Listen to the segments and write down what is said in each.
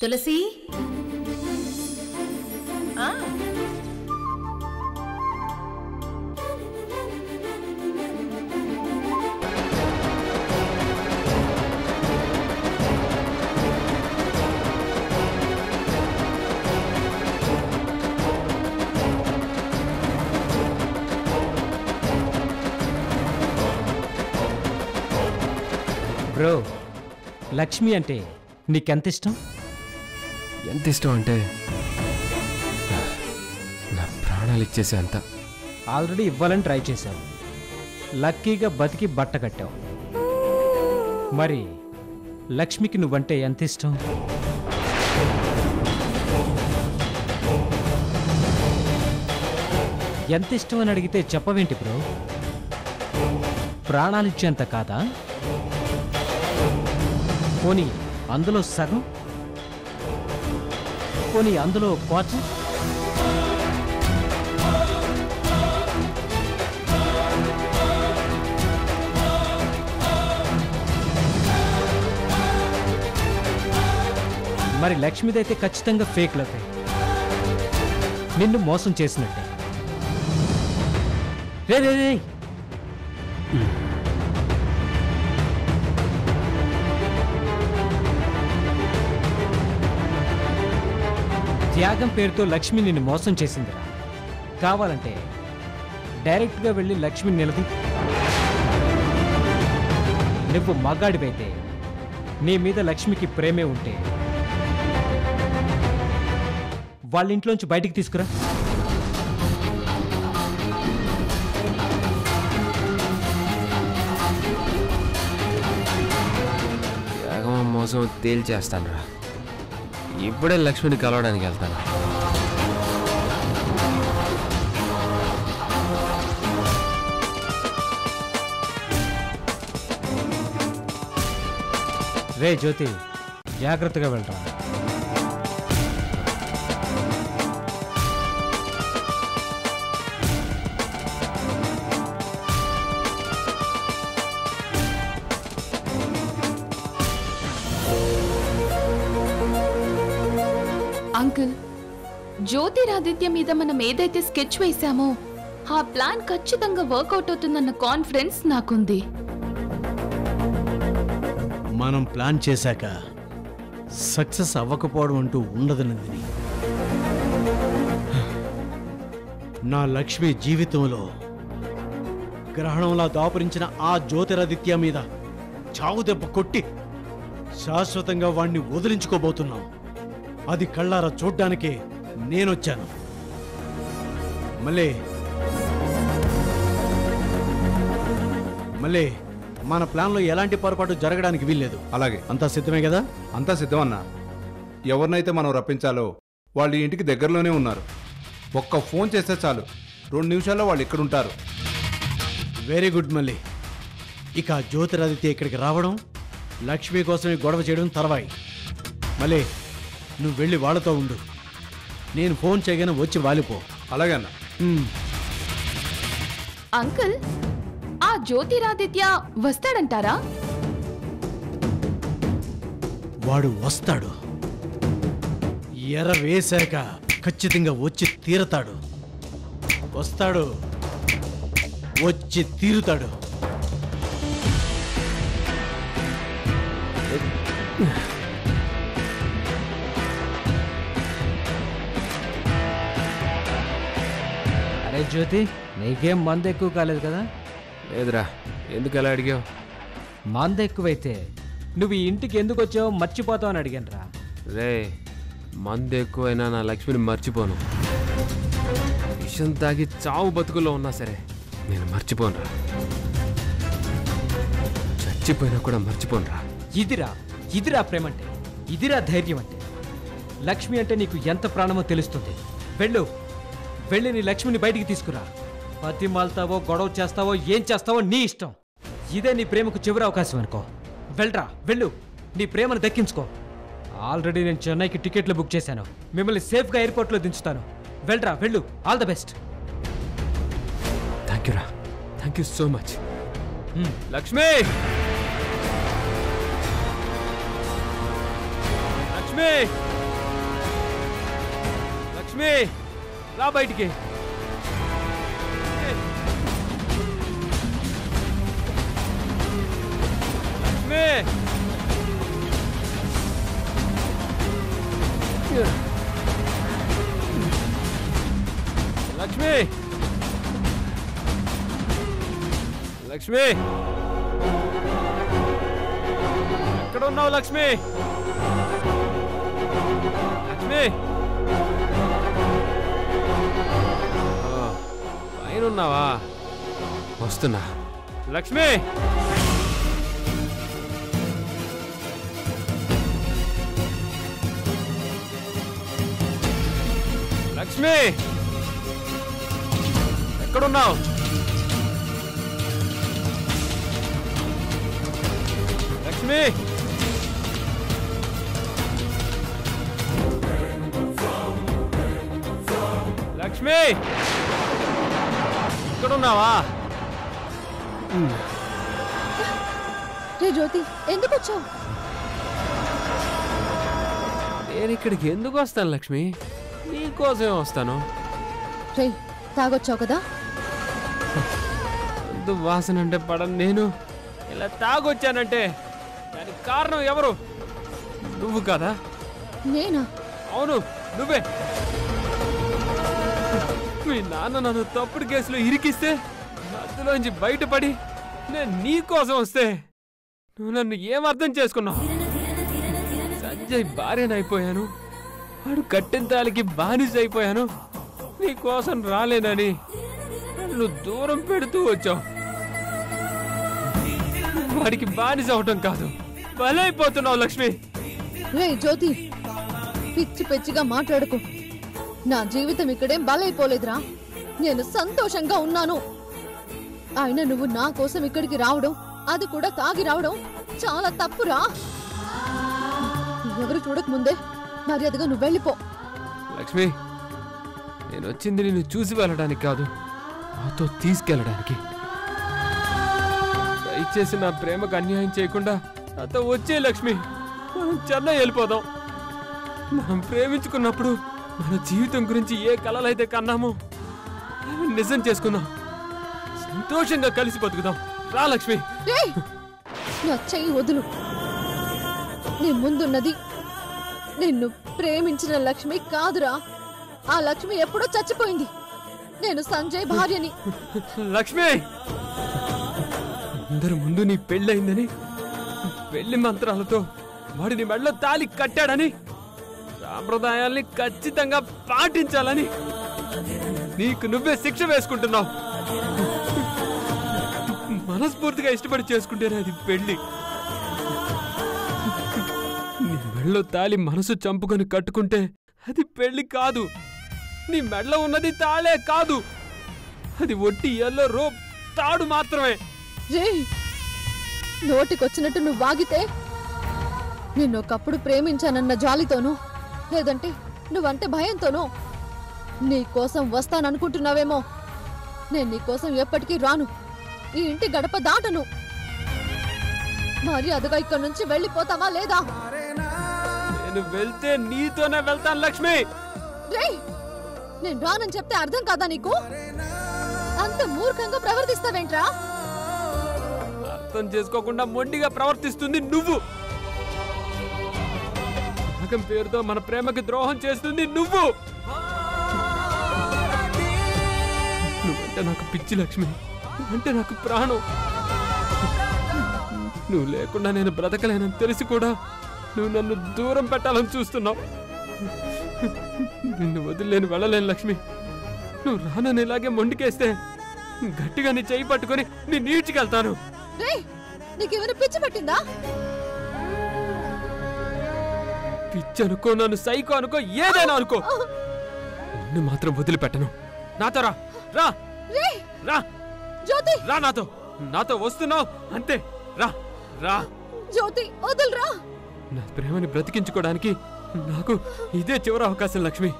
తులసి bro, Lakshmi అంటే నీకెంత ఇష్టం? ఎంత ఇష్టం అంటే నా ప్రాణాలు ఇచ్చేసే అంత. ఆల్రెడీ ఇవ్వాలని ట్రై చేశావు, లక్కీగా బతికి బట్ట కట్టావు. మరి లక్ష్మికి నువ్వంటే ఎంత ఇష్టం? ఎంత ఇష్టం అని అడిగితే చెప్పవేంటి బ్రో? ప్రాణాలిచ్చేంత కాదా? పోనీ అందులో సగం, పోనీ అందులో క్వార్టర్? మరి లక్ష్మిదైతే ఖచ్చితంగా ఫేక్ లవ్, నిన్ను మోసం చేసినట్టే. రే రే రే, త్యాగం పేరుతో లక్ష్మి నిన్ను మోసం చేసిందిరా. కావాలంటే డైరెక్ట్గా వెళ్ళి లక్ష్మిని నిలది. నువ్వు మగాడివైతే, నీ మీద లక్ష్మికి ప్రేమే ఉంటే వాళ్ళ ఇంట్లోంచి బయటికి తీసుకురా. త్యాగం మోసం తేల్చేస్తాను రా. ఇప్పుడే లక్ష్మిని కలవడానికి వెళ్తాను. రే జ్యోతి, జాగ్రత్తగా వెళ్ళరా. అంకుల్, జ్యోతిరాదిత్య మీద మనం ఏదైతే స్కెచ్ వేశామో ఆ ప్లాన్ ఖచ్చితంగా వర్కౌట్ అవుతుందన్న కాన్ఫిడెన్స్ నాకుంది. మనం ప్లాన్ చేశాక సక్సెస్ అవ్వకపోవడం అంటూ ఉండదు నందిని. నా లక్ష్మి జీవితంలో గ్రహణంలా దాపురించిన ఆ జ్యోతిరాదిత్య మీద చావు దెబ్బ కొట్టి శాశ్వతంగా వాణ్ణి వదిలించుకోబోతున్నాం. అది కళ్ళారా చూడ్డానికే నేనొచ్చాను. మళ్ళీ మన ప్లాన్లో ఎలాంటి పొరపాటు జరగడానికి వీల్లేదు. అలాగే. అంతా సిద్ధమే కదా? అంతా సిద్ధమన్నా. ఎవరినైతే మనం రప్పించాలో వాళ్ళు ఇంటికి దగ్గరలోనే ఉన్నారు. ఒక్క ఫోన్ చేస్తే చాలు, 2 నిమిషాల్లో వాళ్ళు ఇక్కడుంటారు. వెరీ గుడ్ మళ్ళీ. ఇక జ్యోతిరాదిత్య ఇక్కడికి రావడం, లక్ష్మి కోసమే గొడవ చేయడం తర్వాయి. మళ్ళీ నువ్వు వెళ్ళి వాళ్ళతో ఉండు. నేను ఫోన్ చేయగానే వచ్చి వాలిపో. అలాగే అన్న. అంకుల్, ఆ జ్యోతిరాదిత్య వస్తాడంటారా? వాడు వస్తాడు. ఎర్ర వేశాక ఖచ్చితంగా వచ్చి తీరతాడు. వస్తాడు, వచ్చి తీరుతాడు. అరే జ్యోతి, నీకేం మందు ఎక్కువ కాలేదు కదా? లేదురా. ఎందుకు అలా అడిగావు? మందు ఎక్కువైతే నువ్వు ఈ ఇంటికి ఎందుకు వచ్చావో మర్చిపోతావు అని అడిగాను రా. రే, మందు ఎక్కువైనా నా లక్ష్మిని మర్చిపోను. విషం తాగి చావు బతుకుల్లో ఉన్నా సరే నేను మర్చిపోనురా. చచ్చిపోయినా కూడా మర్చిపోనురా. ఇదిరా ప్రేమ అంటే, ఇదిరా ధైర్యం అంటే. లక్ష్మి అంటే నీకు ఎంత ప్రాణమో తెలుస్తుంది. వెళ్ళి నీ లక్ష్మిని బయటికి తీసుకురా. బతిమాలుతావో, గొడవ చేస్తావో, ఏం చేస్తావో నీ ఇష్టం. ఇదే నీ ప్రేమకు చివరి అవకాశం అనుకో. వెళ్ళు, నీ ప్రేమను దక్కించుకో. ఆల్రెడీ నేను చెన్నైకి టికెట్లు బుక్ చేశాను. మిమ్మల్ని సేఫ్గా ఎయిర్పోర్ట్లో దించుతాను. వెళ్ళు. All the best. Thank you రా. Thank you so much. Lakshmi, Lakshmi. Lakshmi Lakshmi రా బయటికి. లక్ష్మి లక్ష్మి లక్ష్మి ఎక్కడ ఉన్నావు లక్ష్మి? లక్ష్మి పైన ఉన్నావా? వస్తున్నా. లక్ష్మి లక్ష్మి ఎక్కడున్నావు? లక్ష్మి లక్ష్మి ఎక్కడున్నావా? రే జ్యోతి, ఎందుకు వచ్చావు? నేను ఇక్కడికి ఎందుకు వస్తాను లక్ష్మి? నీకోసమే వస్తాను. రే తాగొచ్చావు కదా? అందు వాసన అంటే పడను నేను. ఇలా తాగొచ్చానంటే దానికి కారణం ఎవరు? నువ్వు కదా? నేనా? అవును నువ్వే. మీ నాన్న నన్ను తప్పుడు కేసులో ఇరికిస్తే అందులోంచి బయటపడి నేను నీ కోసం వస్తే నువ్వు నన్ను ఏం అర్థం చేసుకున్నావు? సంజయ్ భార్యనైపోయాను, వాడు కట్టిన తాలికి బానిస అయిపోయాను, నీ కోసం రాలేనని నన్ను దూరం పెడుతూ వచ్చావు. వాడికి బానిస అవటం కాదు, బలైపోతున్నావు లక్ష్మి. రే జ్యోతి, పిచ్చి పిచ్చిగా మాట్లాడుకో. నా జీవితం ఇక్కడేం బలైపోలేదురా. నేను సంతోషంగా ఉన్నాను. అయినా నువ్వు నా కోసం ఇక్కడికి రావడం, అది కూడా తాగి రావడం చాలా తప్పురా. ఎవరు చూడకముందే మర్యాదగా నువ్వు వెళ్ళిపో. లక్ష్మి, నేను వచ్చింది నిన్ను చూసి వెళ్ళడానికి కాదు, నాతో తీసుకెళ్ళడానికి. దయచేసి నా ప్రేమకు అన్యాయం చేయకుండా నాతో వచ్చే లక్ష్మి. మనం చెన్నై వెళ్ళిపోదాం. మనం ప్రేమించుకున్నప్పుడు మన జీవితం గురించి ఏ కలలైతే కన్నామో అవి నిజం చేసుకుందాం. సంతోషంగా కలిసి బతుకుదాం. రా లక్ష్మి. రేయ్, నా చెయ్యి వదులు. నీ ముందున్నది నిన్ను ప్రేమించిన లక్ష్మి కాదురా. ఆ లక్ష్మి ఎప్పుడో చచ్చిపోయింది. నేను సంజయ్ భార్యని. లక్ష్మి, అందరి ముందు నీ పెళ్ళయిందని, పెళ్లి మంత్రాలతో వాడి నీ మెడలో తాళి కట్టాడని, సాంప్రదాయాల్ని ఖచ్చితంగా పాటించాలని నీకు నువ్వే శిక్ష వేసుకుంటున్నావు. మనస్ఫూర్తిగా ఇష్టపడి చేసుకుంటేనే అది పెళ్లి. నీ మెడలో తాళి మనసు చంపుకొని కట్టుకుంటే అది పెళ్లి కాదు. నీ మెడలో ఉన్నది తాళే కాదు, అది ఒట్టి ఎల్లో రోప్ తాడు మాత్రమే. రేయ్, నోటికొచ్చినట్టు నువ్వు వాగితే నిన్నొకప్పుడు ప్రేమించానన్న జాలితోనూ, లేదంటే నువ్వంటే భయంతోనూ నీ కోసం వస్తాననుకుంటున్నావేమో. నేను నీ కోసం ఎప్పటికీ రాను. ఈ ఇంటి గడప దాటను. మర్యాదగా ఇక్కడి నుంచి వెళ్ళిపోతావా లేదా? నేను వెళ్తే నీతోనే వెళ్తాను లక్ష్మి. రేయ్, నేను రానని చెప్తే అర్థం కాదా నీకు? అంత మూర్ఖంగా ప్రవర్తిస్తావేంట్రా? అర్థం చేసుకోకుండా మొండిగా ప్రవర్తిస్తుంది నువ్వు. నమ్మకం పేరుతో మన ప్రేమకి ద్రోహం చేస్తుంది నువ్వు. నువ్వంటే నాకు పిచ్చి లక్ష్మి, నువ్వంటే నాకు ప్రాణం. నువ్వు లేకుండా నేను బ్రతకలేనని తెలిసి కూడా నువ్వు నన్ను దూరం పెట్టాలని చూస్తున్నావు. నిన్ను వదిలేను, వెళ్ళలేను లక్ష్మి. నువ్వు రానని ఇలాగే మొండికేస్తే గట్టిగా నీ చెయ్యి పట్టుకొని నీ నీడ్చికెళ్తాను. రేయ్, నీకేమైనా పిచ్చి పట్టిందా? పిచ్చి అనుకో, నన్ను సైకో అనుకో, ఏదైనా అనుకో, నిన్ను మాత్రం వదిలిపెట్టను. నాతో రా, రా, రేయ్, రా, జ్యోతి, రా. నాతో వస్తున్నావు అంతే. రా, రా. జ్యోతి, వదులురా. నా ప్రేమని బ్రతికించుకోవడానికి నాకు ఇదే చివరి అవకాశం లక్ష్మి.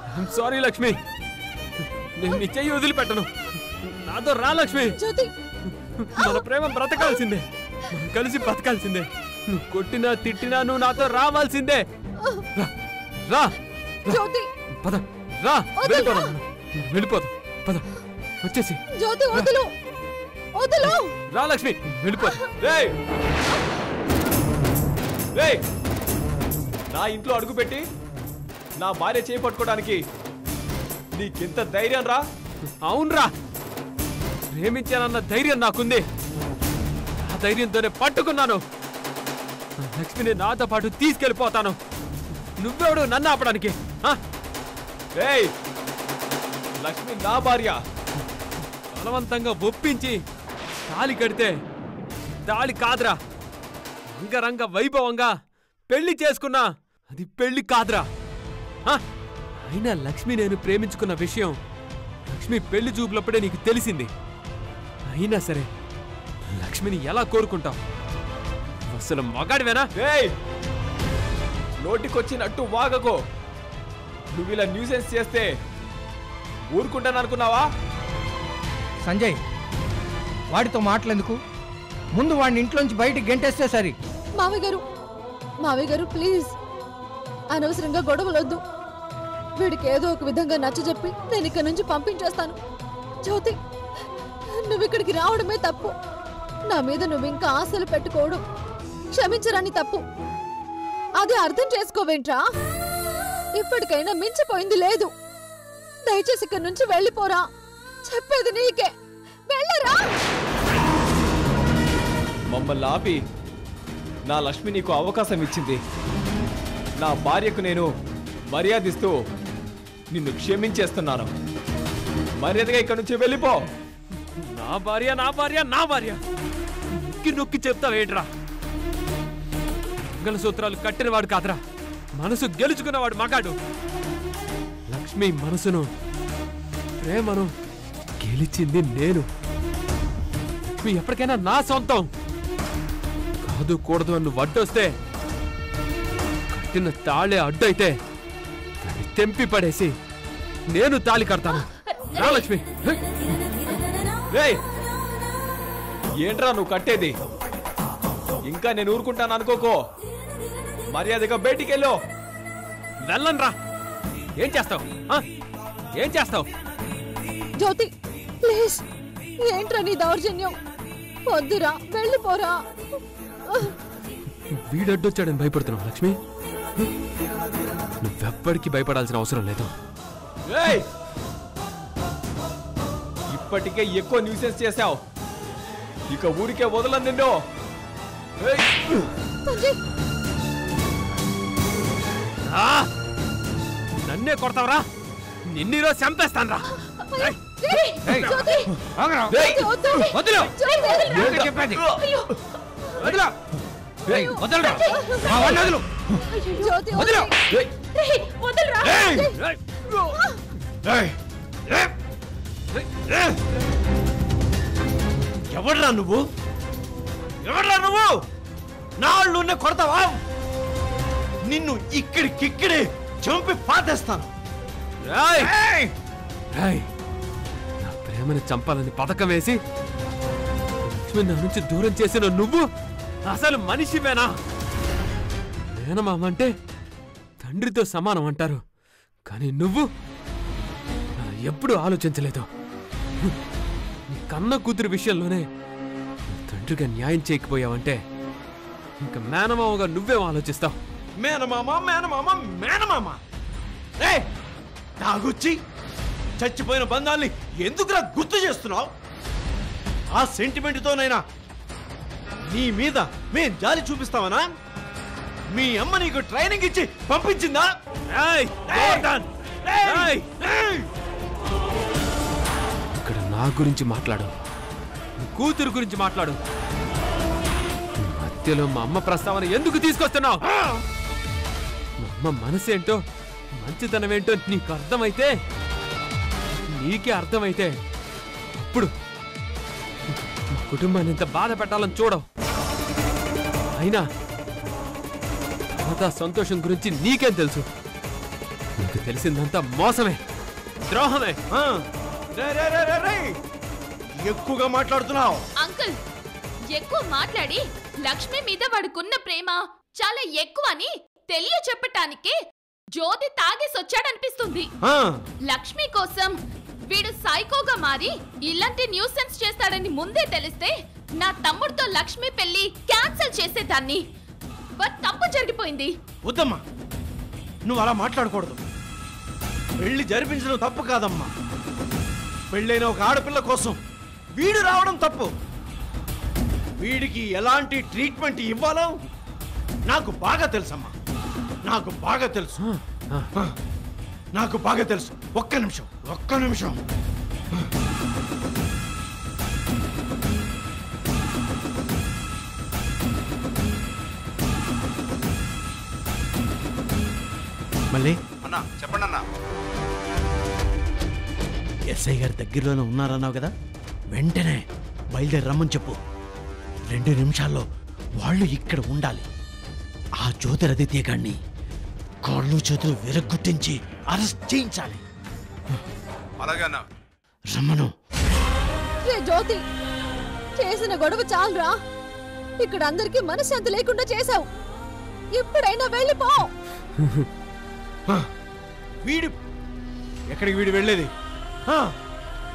ఐఎమ్ సారీ లక్ష్మి, నేను నీ చెయ్యి వదిలిపెట్టను. నాతో రా లక్ష్మి. జ్యోతి, మన ప్రేమ బ్రతకాల్సిందే, మనం కలిసి బతకాల్సిందే. నువ్వు కొట్టినా తిట్టినా నువ్వు నాతో రావాల్సిందే. రా రా జ్యోతి పద రా వెళ్ళిపోదాం వెళ్ళిపోదాం పద వచ్చేసి జ్యోతి వదులు వదులు రా లక్ష్మి వెళ్ళిపోదు రేయ్ రేయ్ నా ఇంట్లో అడుగుపెట్టి నా భార్య చేయి పట్టుకోవడానికి నీకెంత ధైర్యం రా అవునరా ప్రేమించానన్న ధైర్యం నాకుంది ఆ ధైర్యంతోనే పట్టుకున్నాను లక్ష్మిని నాతో పాటు తీసుకెళ్ళిపోతాను నువ్వెవడు నన్ను ఆపడానికి రేయ్ లక్ష్మి నా భార్య బలవంతంగా ఒప్పించి తాళి కడితే తాళి కాదురా అంగరంగ వైభవంగా పెళ్లి చేసుకున్నా అది పెళ్లి కాదురా అయినా లక్ష్మి నేను ప్రేమించుకున్న విషయం లక్ష్మి పెళ్లి చూపులప్పుడే నీకు తెలిసింది అయినా సరే లక్ష్మిని ఎలా కోరుకుంటావు అసలు మగాడివేనా నోటికొచ్చినట్టు వాగకో నువ్వు ఇలా న్యూసెన్స్ చేస్తే ఊరుకుంటాననుకున్నావా సంజయ్ వాడితో మాటలెందుకు ముందు వాడిని ఇంట్లోంచి బయటికి గెంటేస్తే సరి మావయ్య గారు ప్లీజ్ అనవసరంగా గొడవలొద్దు వీడికి ఏదో ఒక విధంగా నచ్చజెప్పి నేను ఇక్కడ నుంచి పంపించేస్తాను జ్యోతి నువ్వు ఇక్కడికి రావడమే తప్పు నా మీద నువ్వు ఇంకా ఆశలు పెట్టుకోవడం క్షమించరాని తప్పు అది అర్థం చేసుకోవేంట్రా ఇప్పటికైనా మించిపోయింది లేదు దయచేసి ఇక్కడి నుంచి వెళ్ళిపోరా చెప్పేది నీకే వెళ్ళరా మమ్మల్ని ఆపి నా లక్ష్మి నీకు అవకాశం ఇచ్చింది నా భార్యకు నేను మర్యాదిస్తూ నిన్ను క్షమించేస్తున్నాను మర్యాదగా ఇక్కడి నుంచి వెళ్ళిపో నా భార్య నా భార్య నా భార్య నొక్కి నొక్కి చెప్తావేట్రా మంగళసూత్రాలు కట్టినవాడు కాదురా మనసు గెలుచుకున్నవాడు మగాడు లక్ష్మి మనసును ప్రేమను గెలిచింది నేను లక్ష్మి ఎప్పటికైనా నా సొంతం కాదు కూడదు అని వడ్డొస్తే కట్టిన తాళే అడ్డైతే దాన్ని తెంపి పడేసి నేను తాళి కడతాను రా లక్ష్మి ఏంట్రా నువ్వు కట్టేది ఇంకా నేను ఊరుకుంటాను అనుకోకో మర్యాదగా బయటికి వెళ్ళు వెళ్ళను రా ఏం చేస్తావు ఏం చేస్తావు జ్యోతి ప్లీజ్ ఏంట్రా నీ దౌర్జన్యం వద్దురా వెళ్ళిపోరా వీడడ్డొచ్చాడని భయపడుతున్నావు లక్ష్మి నువ్వెప్పటికీ భయపడాల్సిన అవసరం లేదు ఇప్పటికే ఎక్కువ న్యూసెన్స్ చేశావు ఇక ఊరికే వదలను నిన్ను నన్నే కొడతావరా నిన్నీరో చంపేస్తాను రా ఎవడ్రా నువ్వు నా వాళ్ళున్నే కొడతావా నిన్ను ఇక్కడికిక్కడే చంపి పాతేస్తాను నా ప్రేమని చంపాలని పథకం వేసి లక్ష్మి నా నుంచి దూరం చేసిన నువ్వు అసలు మనిషివేనా మేనమామ అంటే తండ్రితో సమానం అంటారు కానీ నువ్వు ఎప్పుడూ ఆలోచించలేదు నీ కన్న కూతురు విషయంలోనే తండ్రిగా న్యాయం చేయకపోయావంటే ఇంకా మేనమామగా నువ్వేం ఆలోచిస్తావు మేనమామ తాగొచ్చి చచ్చిపోయిన బంధాల్ని ఎందుకురా గుర్తు చేస్తున్నావు ఆ సెంటిమెంట్తోనైనా నీ మీద మేం జాలి చూపిస్తావనా మీ అమ్మ నీకు ట్రైనింగ్ ఇచ్చి పంపించిందా ఇక్కడ నా గురించి మాట్లాడు నీ కూతురు గురించి మాట్లాడు మధ్యలో మా అమ్మ ప్రస్తావన ఎందుకు తీసుకొస్తున్నావు మా అమ్మ మనసేంటో మంచితనమేంటో నీకు అర్థమైతే నీకే అర్థమైతే అప్పుడు మా కుటుంబాన్ని ఎంత బాధ పెట్టాలని చూడవు అయినా తర్వాత సంతోషం గురించి నీకేం తెలుసు నీకు తెలిసిందంతా మోసమే ద్రోహమే ఎక్కువగా మాట్లాడుతున్నావు అంకుల్ ఎక్కువ మాట్లాడి లక్ష్మి మీద వాడుకున్న ప్రేమ చాలా ఎక్కువ అని తెలియచెప్పటానికి జ్యోతి తాగేసొచ్చాడనిపిస్తుంది. లక్ష్మి కోసం వీడు సైకోగా మారి ఇలాంటి న్యూసెన్స్ చేస్తాడని ముందే తెలిస్తే నా తమ్ముడితో లక్ష్మి పెళ్లి క్యాన్సిల్ చేసేదాన్ని. బట్ తప్పు జరిగిపోయింది. వద్దమ్మా, నువ్వు అలా మాట్లాడకూడదు. పెళ్లి జరిపించడం తప్పు కాదమ్మా. పెళ్ళైన ఒక ఆడపిల్ల కోసం వీడు రావడం తప్పు. వీడికి ఎలాంటి ట్రీట్మెంట్ ఇవ్వాలో నాకు బాగా తెలుసమ్మా. నాకు బాగా తెలుసు. నాకు బాగా తెలుసు. ఒక్క నిమిషం. మళ్ళీ అన్నా చెప్పండి అన్నా. ఎస్ఐ గారి దగ్గరలోనే ఉన్నారన్నావు కదా, వెంటనే బయలుదేరి రమ్మని చెప్పు. 2 నిమిషాల్లో వాళ్ళు ఇక్కడ ఉండాలి. ఆ జ్యోతిరాదిత్య గారిని కాళ్ళు చేతులు విరగ్గొట్టించి అరెస్ట్ చేయించాలి. అలాగే అన్నా. రమ్మను. రే జ్యోతి, చేసిన గొడవ చాలురా. ఇక్కడ అందరికీ మనశ్శాంతి లేకుండా చేశావు. ఎప్పుడైనా వెళ్ళిపో. వీడు ఎక్కడికి వీడు వెళ్ళేది?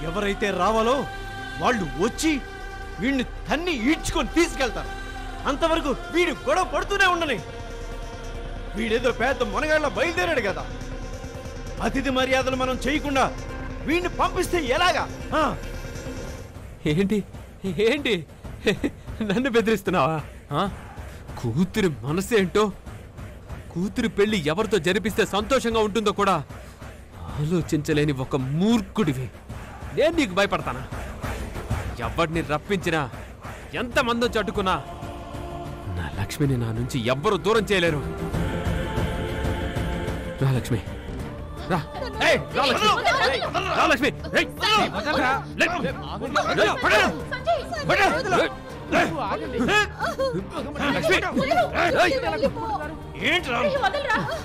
ఎవరైతే రావాలో వాళ్ళు వచ్చి వీడిని తన్ని ఈడ్చుకొని తీసుకెళ్తారు. అంతవరకు వీడు గొడవ పడుతూనే ఉండని. వీడేదో పెద్ద మునగాళ్ళ బయలుదేరాడు కదా. అతిథి మర్యాదలు మనం చేయకుండా వీడిని పంపిస్తే ఎలాగా? ఏంటి ఏంటి నన్ను బెదిరిస్తున్నావా? కూతురి మనసేంటో, కూతురి పెళ్లి ఎవరితో జరిపిస్తే సంతోషంగా ఉంటుందో కూడా ఆలోచించలేని ఒక మూర్ఖుడివి. నేను నీకు భయపడతానా? ఎవరిని రప్పించినా, ఎంతమందో చట్టుకున్నా నా లక్ష్మిని నా నుంచి ఎవ్వరూ దూరం చేయలేరు. రా లక్ష్మి, రా. రా లక్ష్మి, రా లక్ష్మి. ఏంట్రా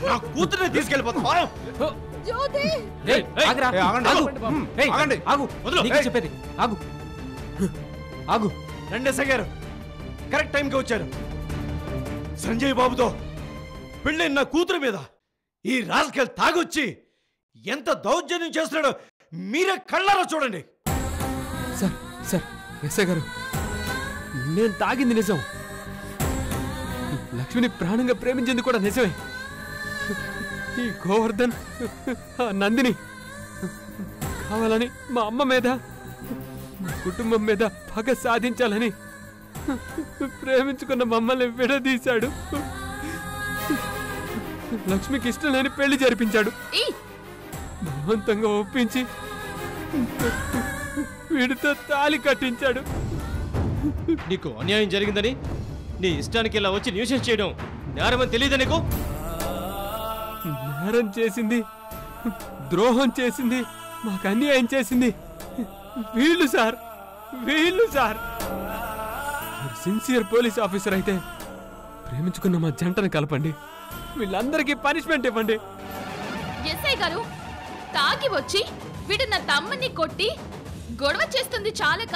నా కూతుర్ని తీసుకెళ్ళిపోతా? చెప్పేది ఆగు. ఆగు. రెండేసా గారు కరెక్ట్ టైంకి వచ్చారు. సంజయ్ బాబుతో పెళ్ళైన నా కూతురు మీద ఈ రాజకీయాలు తాగొచ్చి ఎంత దౌర్జన్యం చేస్తున్నాడో మీరే కళ్ళారా చూడండి. సార్ సార్ ఎస్ఐ గారు, నేను తాగింది నిజం. లక్ష్మిని ప్రాణంగా ప్రేమించింది కూడా నిజమే. ఈ గోవర్ధన్, నందిని కావాలని మా అమ్మ మీద, మా కుటుంబం మీద పగ సాధించాలని ప్రేమించుకున్న మమ్మల్ని విడదీశాడు. లక్ష్మికి ఇష్టం లేని పెళ్లి జరిపించాడు. బలవంతంగా ఒప్పించి వీడితో తాళి కట్టించాడు. నీకు అన్యాయం జరిగిందని నీ ఇష్టానికి ఇలా వచ్చి న్యూసెన్స్ చేయడం నేరమని తెలియదా నీకు? నేరం చేసింది, ద్రోహం చేసింది, మాకు అన్యాయం చేసింది వీళ్ళు సార్, వీళ్ళు సార్. సిన్సియర్ పోలీస్ ఆఫీసర్ అయితే ప్రేమించుకున్న మా జంటను కలపండి, వీళ్ళందరికీ పనిష్మెంట్ ఇవ్వండి. ఎస్ఐ గారు, తాగి వచ్చి వీడు నా తమ్ముని కొట్టి గొడవ చేస్తుంది చాలక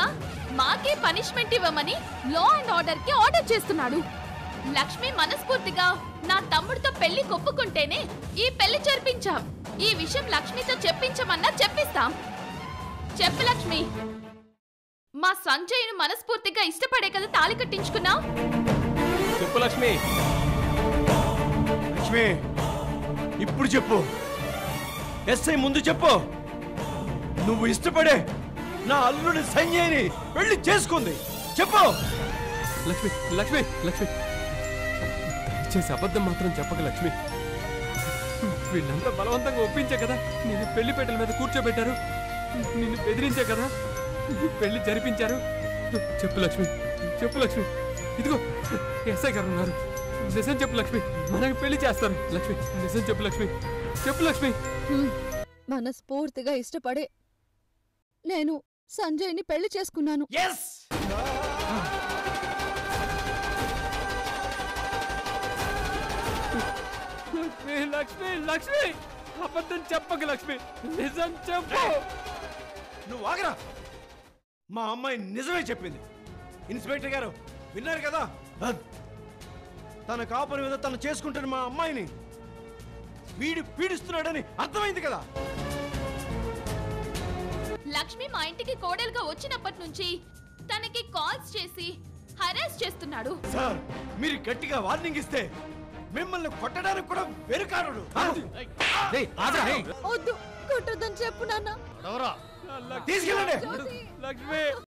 మాకే పనిష్మెంట్ ఇవ్వమని లా అండ్ ఆర్డర్ కి ఆర్డర్ చేస్తున్నాడు. లక్ష్మి మనస్ఫూర్తిగా నా తమ్ముడితో పెళ్లి కొప్పుకుంటేనే ఈ పెళ్లి జరిపించాం. ఈ విషయం లక్ష్మితో చెప్పించమన్నా చెప్పిస్తాం. చెప్పు లక్ష్మి, మా సంజయ్ను మనస్ఫూర్తిగా ఇష్టపడే కదా తాళి కట్టించుకున్నావు? చెప్పు లక్ష్మి. లక్ష్మి, ఇప్పుడు చెప్పు. ఎస్ఐ ముందు చెప్పు. నువ్వు ఇష్టపడే నా అల్లుడి సంజయ్ని పెళ్లి చేసుకుంది. చెప్పు. లక్ష్మి లక్ష్మి లక్ష్మి, దయచేసి అబద్ధం మాత్రం చెప్పక లక్ష్మి. వీళ్ళంతా బలవంతంగా ఒప్పించే కదా నేను పెళ్లి పెట్టెల మీద కూర్చోబెట్టారు, నిన్ను బెదిరించే కదా పెళ్లి జరిపించారు. చెప్పు లక్ష్మి, చెప్పు లక్ష్మి. ఇదిగో ఎస్ఐ గారు ఉన్నారు, నిజం చెప్పు లక్ష్మి. మనకి పెళ్లి చేస్తారు లక్ష్మి. నిజం చెప్పు లక్ష్మి, చెప్పు లక్ష్మి. మనస్ఫూర్తిగా ఇష్టపడే నేను సంజయ్ని పెళ్లి చేసుకున్నాను. లక్ష్మి లక్ష్మి, అబద్ధం చెప్పక లక్ష్మి, నిజం చెప్పు. నువ్వు ఆగరా. మా అమ్మాయి నిజమే చెప్పింది. ఇన్స్పెక్టర్ గారు విన్నారు కదా. తన కాపురం మీద తను చేసుకుంటున్న మా అమ్మాయిని వీడు పీడిస్తున్నాడని అర్థమైంది కదా. లక్ష్మి మా ఇంటికి కోడలుగా వచ్చినప్పటి నుంచి తనకి కాల్స్ చేసి హరాస్ చేస్తున్నాడు. సార్ మీరు గట్టిగా వార్నింగ్ ఇస్తే మిమ్మల్ని కొట్టడానికి కూడా వెరుకాడు. వద్దు, కొట్టొద్దని చెప్పు నాన్న. తీసుకెళ్ళండి. లక్ష్మి